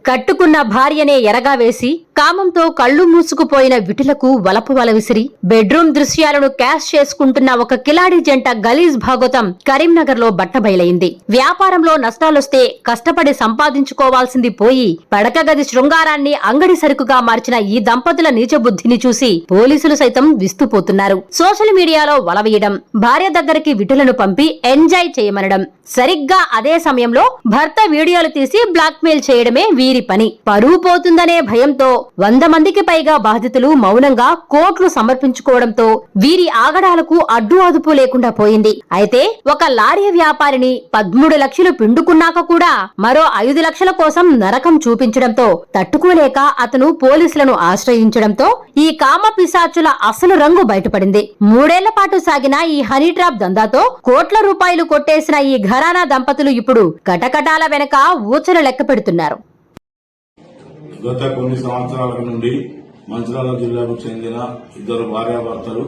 కట్టుకున్న భార్యనే ఎరగా వేసి కామంతో కళ్లు మూసుకుపోయిన విటులకు వలపు వల విసిరి బెడ్రూమ్ దృశ్యాలను క్యాష్ చేసుకుంటున్న ఒక కిలాడి జంట గలీజ్ భాగోతం కరీంనగర్ లో బట్టబయలైంది. వ్యాపారంలో నష్టాలొస్తే కష్టపడి సంపాదించుకోవాల్సింది పోయి పడక గది శృంగారాన్ని అంగడి సరుకుగా మార్చిన ఈ దంపతుల నీచబుద్ధిని చూసి పోలీసులు సైతం విస్తుపోతున్నారు. సోషల్ మీడియాలో వలవేయడం, భార్య దగ్గరికి విటులను పంపి ఎంజాయ్ చేయమనడం, సరిగ్గా అదే సమయంలో భర్త వీడియోలు తీసి బ్లాక్ మెయిల్ చేయడమే వీరి పని. పరువు పోతుందనే భయంతో 100 మందికి పైగా బాధితులు మౌనంగా కోర్టులు సమర్పించుకోవడంతో వీరి ఆగడాలకు అడ్డు అదుపు లేకుండా పోయింది. అయితే ఒక లారీ వ్యాపారిని 13 లక్షలు పిండుకున్నాక కూడా మరో 5 లక్షల కోసం నరకం చూపించడంతో తట్టుకోలేక అతను పోలీసులను ఆశ్రయించడంతో ఈ కామ పిశాచుల అసలు రంగు బయటపడింది. 3 ఏళ్ల పాటు సాగిన ఈ హనీ ట్రాప్ దందాతో కోట్ల రూపాయలు కొట్టేసిన ఈ ఘరానా దంపతులు ఇప్పుడు కటకటాల వెనక ఊచలు లెక్క పెడుతున్నారు. గత కొన్ని సంవత్సరాల నుండి మంచిర్యాల జిల్లాకు చెందిన ఇద్దరు భార్యాభర్తలు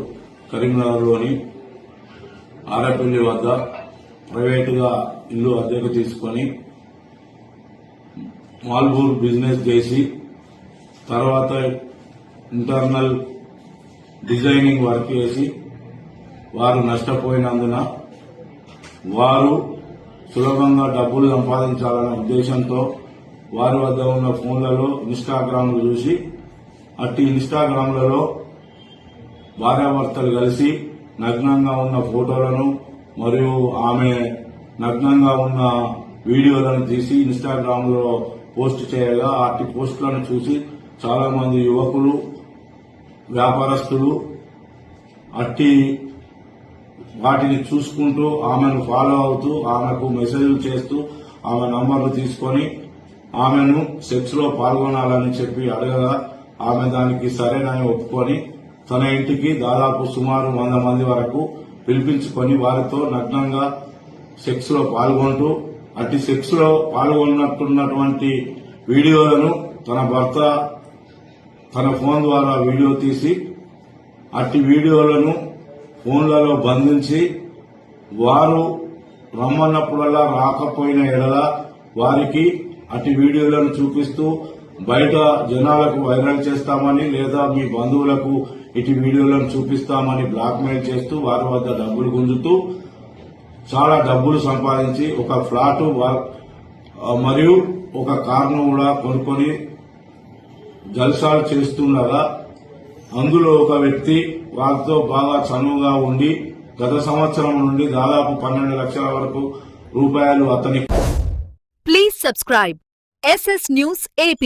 కరీంనగర్లోని ఆరపల్లి వద్ద ప్రైవేటుగా ఇల్లు అద్దెకు తీసుకుని మాల్బూర్ బిజినెస్ చేసి తర్వాత ఇంటర్నల్ డిజైనింగ్ వర్క్ చేసి వారు నష్టపోయినందున వారు సులభంగా డబ్బులు సంపాదించాలనే ఉద్దేశంతో వారి వద్ద ఉన్న ఫోన్లలో ఇన్స్టాగ్రామ్లు చూసి అట్టి ఇన్స్టాగ్రామ్లలో భార్యాభర్తలు కలిసి నగ్నంగా ఉన్న ఫోటోలను మరియు ఆమె నగ్నంగా ఉన్న వీడియోలను తీసి ఇన్స్టాగ్రామ్ లో పోస్ట్ చేయగా అట్టి పోస్టులను చూసి చాలా మంది యువకులు, వ్యాపారస్తులు అట్టి వాటిని చూసుకుంటూ ఆమెను ఫాలో అవుతూ ఆమెకు మెసేజ్లు చేస్తూ ఆమె నంబర్లు తీసుకొని ఆమెను సెక్స్ లో పాల్గొనాలని చెప్పి అడగగా ఆమె దానికి సరేనని ఒప్పుకొని తన ఇంటికి దాదాపు సుమారు 100 మంది వరకు పిలిపించుకొని వారితో నగ్నంగా సెక్స్ లో పాల్గొంటూ అట్టి సెక్స్ లో పాల్గొన్నట్టున్నటువంటి వీడియోలను తన భర్త తన ఫోన్ ద్వారా వీడియో తీసి అట్టి వీడియోలను ఫోన్లలో బంధించి వారు రమ్మన్నప్పుడల్లా రాకపోయిన ఎడల వారికి అట్టి వీడియోలను చూపిస్తూ బయట జనాలకు వైరల్ చేస్తామని లేదా మీ బంధువులకు ఇటు వీడియోలను చూపిస్తామని బ్లాక్ మెయిల్ చేస్తూ వారి వద్ద డబ్బులు గుంజుతూ చాలా డబ్బులు సంపాదించి ఒక ఫ్లాట్ మరియు ఒక కారును కూడా కొనుక్కొని జల్సాలు చేస్తుండగా అందులో ఒక వ్యక్తి వారితో బాగా చనువుగా ఉండి గత సంవత్సరం నుండి దాదాపు 12 లక్షల వరకు రూపాయలు అతని. Please subscribe SS News AP.